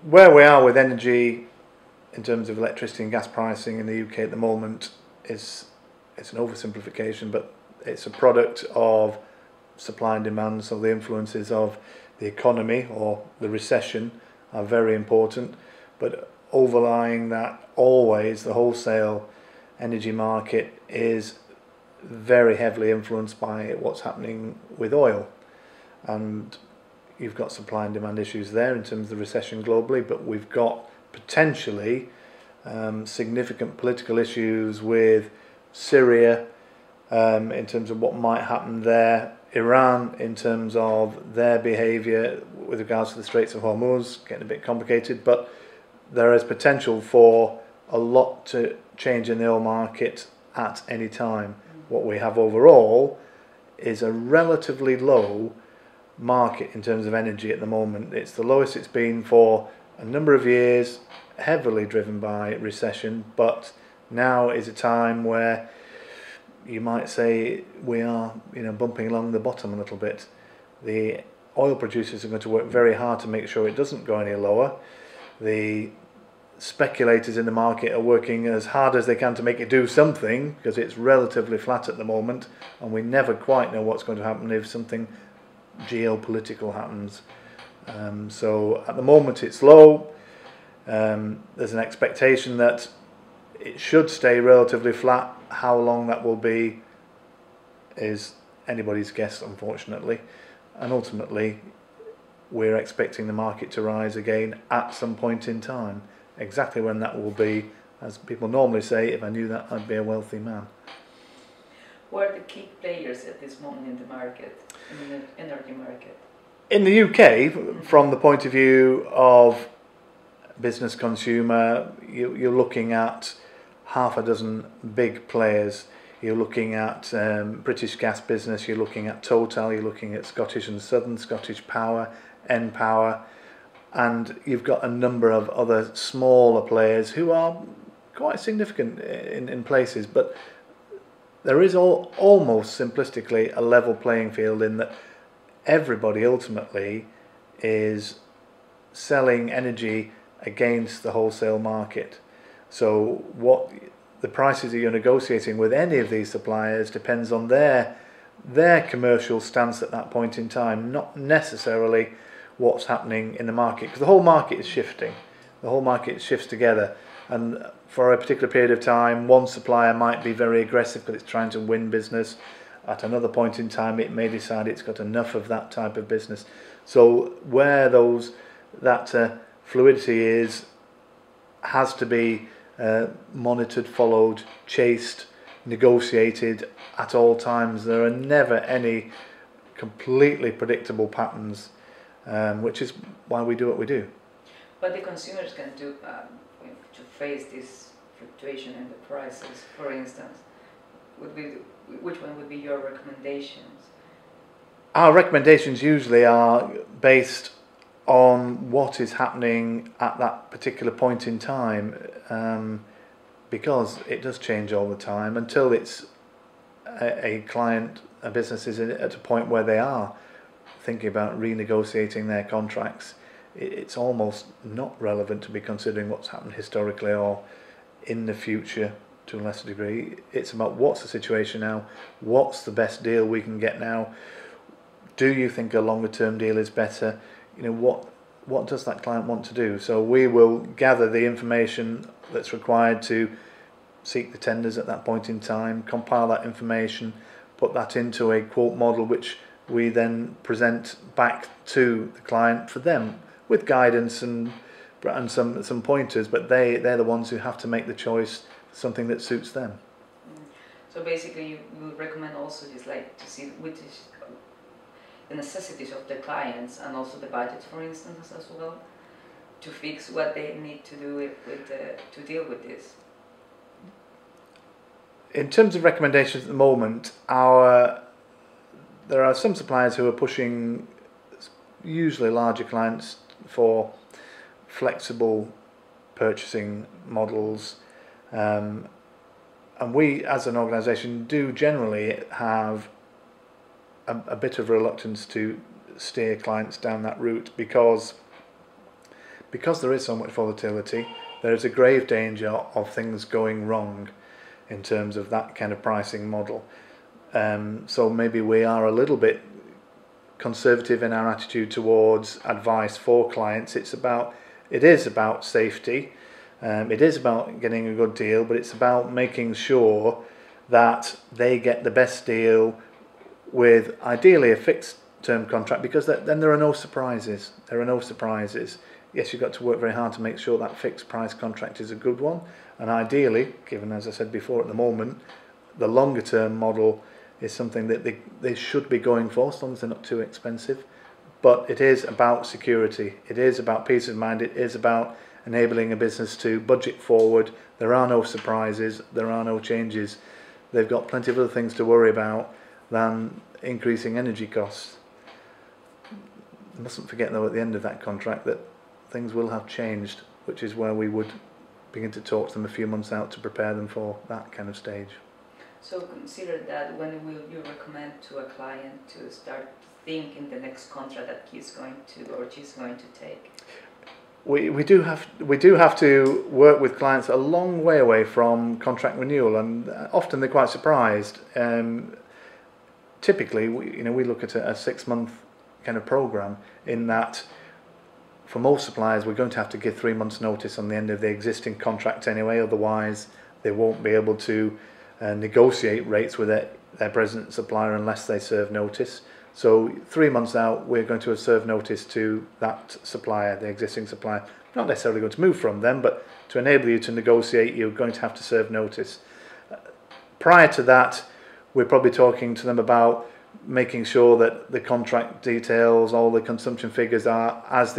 where we are with energy in terms of electricity and gas pricing in the UK at the moment is, it's an oversimplification, but it's a product of supply and demand. So the influences of the economy or the recession are very important, but overlying that, always the wholesale energy market is very heavily influenced by what's happening with oil, and you've got supply and demand issues there in terms of the recession globally, but we've got potentially significant political issues with Syria in terms of what might happen there, Iran in terms of their behaviour with regards to the Straits of Hormuz, getting a bit complicated, but there is potential for a lot to change in the oil market at any time. What we have overall is a relatively low market in terms of energy at the moment. It's the lowest it's been for a number of years, heavily driven by recession, but now is a time where you might say we are, bumping along the bottom a little bit. The oil producers are going to work very hard to make sure it doesn't go any lower. The speculators in the market are working as hard as they can to make it do something, because it's relatively flat at the moment, and we never quite know what's going to happen if something geopolitical happens. So at the moment it's low. There's an expectation that it should stay relatively flat. How long that will be is anybody's guess, unfortunately, and ultimately we're expecting the market to rise again at some point in time. Exactly when that will be, as people normally say, if I knew that, I'd be a wealthy man. What are the key players at this moment in the market, in the energy market? In the UK, from the point of view of business consumer, you're looking at half a dozen big players. You're looking at British Gas Business, you're looking at Total, you're looking at Scottish and Southern, Scottish Power, Npower, and you've got a number of other smaller players who are quite significant in places, but there is almost simplistically a level playing field in that everybody ultimately is selling energy against the wholesale market. So what the prices that you're negotiating with any of these suppliers depends on their commercial stance at that point in time, not necessarily what's happening in the market, because the whole market is shifting. The whole market shifts together, and for a particular period of time one supplier might be very aggressive because it's trying to win business. At another point in time it may decide it's got enough of that type of business. So where that fluidity has to be monitored, followed, chased, negotiated at all times. There are never any completely predictable patterns, which is why we do what we do. What the consumers can do to face this fluctuation in the prices, for instance, which one would be your recommendations? Our recommendations usually are based on what is happening at that particular point in time, because it does change all the time until it's a business is at a point where they are thinking about renegotiating their contracts. It's almost not relevant to be considering what's happened historically or in the future to a lesser degree. It's about what's the situation now, what's the best deal we can get now, do you think a longer term deal is better, what does that client want to do? So we will gather the information that's required to seek the tenders at that point in time, compile that information, put that into a quote model which we then present back to the client for them with guidance and some pointers, but they're the ones who have to make the choice for something that suits them. So basically you would recommend also just like to see which is the necessities of the clients and also the budgets, for instance, as well, to fix what they need to do to deal with this. In terms of recommendations at the moment, there are some suppliers who are pushing, usually larger clients, for flexible purchasing models, and we as an organisation do generally have a bit of reluctance to steer clients down that route because because there is so much volatility, there is a grave danger of things going wrong in terms of that kind of pricing model. So maybe we are a little bit conservative in our attitude towards advice for clients. It is about safety, it is about getting a good deal, but it's about making sure that they get the best deal with ideally a fixed term contract, because then there are no surprises. Yes, you've got to work very hard to make sure that fixed price contract is a good one, and ideally, given, as I said before, at the moment, the longer term model is something that they should be going for, as long as they're not too expensive. But it is about security, it is about peace of mind, it is about enabling a business to budget forward. There are no surprises, there are no changes. They've got plenty of other things to worry about than increasing energy costs. You mustn't forget though, at the end of that contract, that things will have changed, which is where we would begin to talk to them a few months out to prepare them for that kind of stage. So consider that, when will you recommend to a client to start thinking the next contract that he's going to or she's going to take? We do have to work with clients a long way away from contract renewal, and often they're quite surprised. Typically, we look at a 6-month kind of program, in that for most suppliers we're going to have to give 3 months notice on the end of the existing contract anyway, otherwise they won't be able to negotiate rates with their present supplier unless they serve notice. So 3 months out, we're going to serve notice to that supplier, the existing supplier. Not necessarily going to move from them, but to enable you to negotiate, you're going to have to serve notice. Prior to that, we're probably talking to them about making sure that the contract details, all the consumption figures are as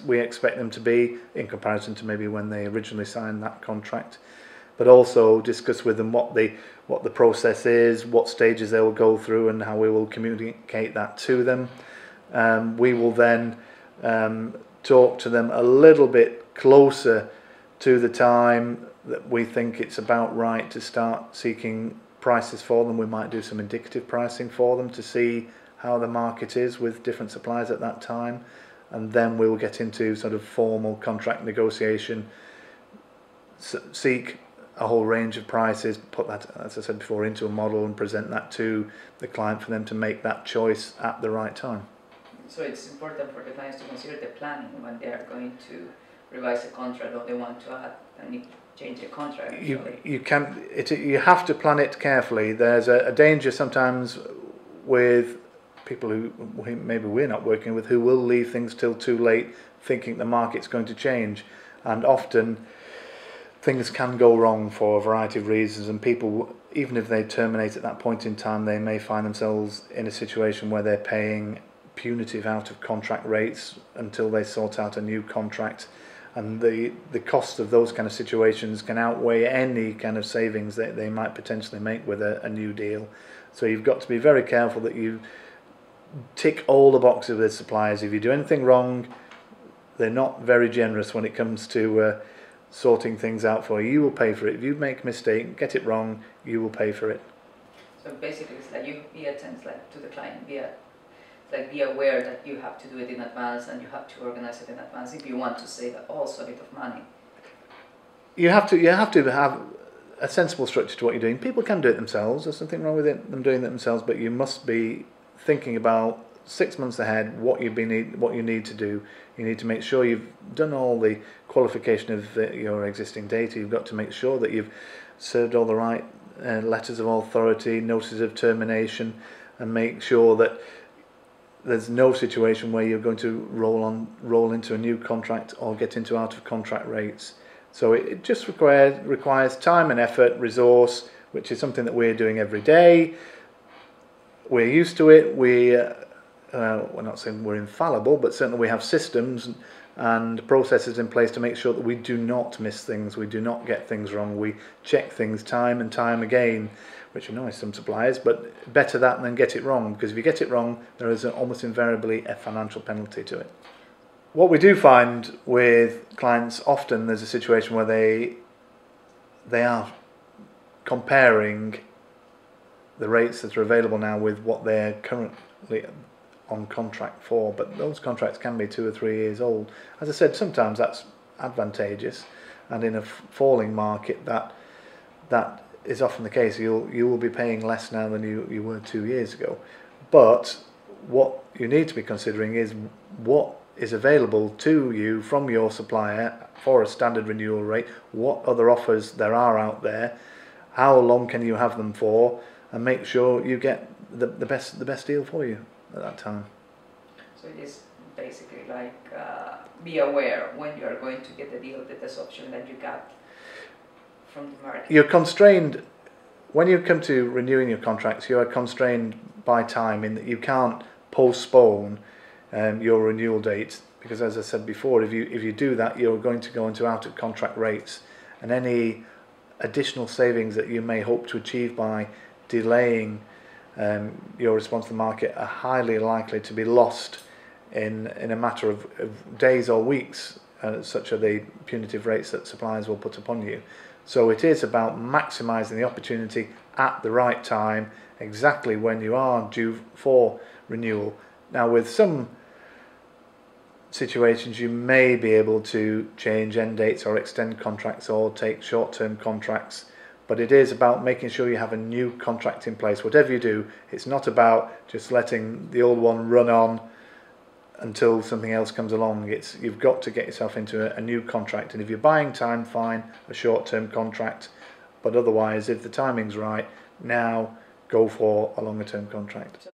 we expect them to be, in comparison to maybe when they originally signed that contract. But also discuss with them what the process is, what stages they will go through, and how we will communicate that to them. We will then talk to them a little bit closer to the time that we think it's about right to start seeking prices for them. We might do some indicative pricing for them to see how the market is with different suppliers at that time, and then we will get into sort of formal contract negotiation, seek a whole range of prices, put that, as I said before, into a model and present that to the client for them to make that choice at the right time. So it's important for the clients to consider the planning when they are going to revise a contract, or they want to add and change the contract. You have to plan it carefully. There's a danger sometimes with people who maybe we're not working with, who will leave things till too late, thinking the market's going to change, and often things can go wrong for a variety of reasons, and people, even if they terminate at that point in time, they may find themselves in a situation where they're paying punitive out of contract rates until they sort out a new contract, and the cost of those kind of situations can outweigh any kind of savings that they might potentially make with a new deal. So you've got to be very careful that you tick all the boxes with suppliers. If you do anything wrong, they're not very generous when it comes to sorting things out for you. You will pay for it. If you make a mistake, get it wrong, you will pay for it. So basically, it's like you be attentive to the client, be aware that you have to do it in advance, and you have to organize it in advance if you want to save also a bit of money. You have to have a sensible structure to what you're doing. People can do it themselves. There's nothing wrong with them doing it themselves, but you must be thinking about 6 months ahead what you need to do. You need to make sure you've done all the qualification of your existing data. You've got to make sure that you've served all the right letters of authority, notices of termination, and make sure that there's no situation where you're going to roll into a new contract or get into out of contract rates. So it just requires time and effort, resource, which is something that we're doing every day. We're used to it. We're not saying we're infallible, but certainly we have systems and processes in place to make sure that we do not miss things, we do not get things wrong, we check things time and time again, which annoys some suppliers, but better that than get it wrong, because if you get it wrong, there is almost invariably a financial penalty to it. What we do find with clients, often there's a situation where they are comparing the rates that are available now with what they're currently on contract for, but those contracts can be 2 or 3 years old. As I said, sometimes that's advantageous, and in a falling market that is often the case. You will be paying less now than you were 2 years ago. But what you need to be considering is what is available to you from your supplier for a standard renewal rate, what other offers there are out there, how long can you have them for, and make sure you get the best deal for you at that time. So it is basically like be aware when you are going to get the deal, the best option that you got from the market. You're constrained, when you come to renewing your contracts, you are constrained by time in that you can't postpone your renewal date, because as I said before, if you do that, you're going to go into out of contract rates, and any additional savings that you may hope to achieve by delaying your response to the market are highly likely to be lost in a matter of days or weeks, such are the punitive rates that suppliers will put upon you. So it is about maximising the opportunity at the right time, exactly when you are due for renewal. Now, with some situations you may be able to change end dates or extend contracts or take short-term contracts, but it is about making sure you have a new contract in place. Whatever you do, it's not about just letting the old one run on until something else comes along. You've got to get yourself into a new contract, and if you're buying time, fine, a short-term contract, but otherwise, if the timing's right, now go for a longer-term contract.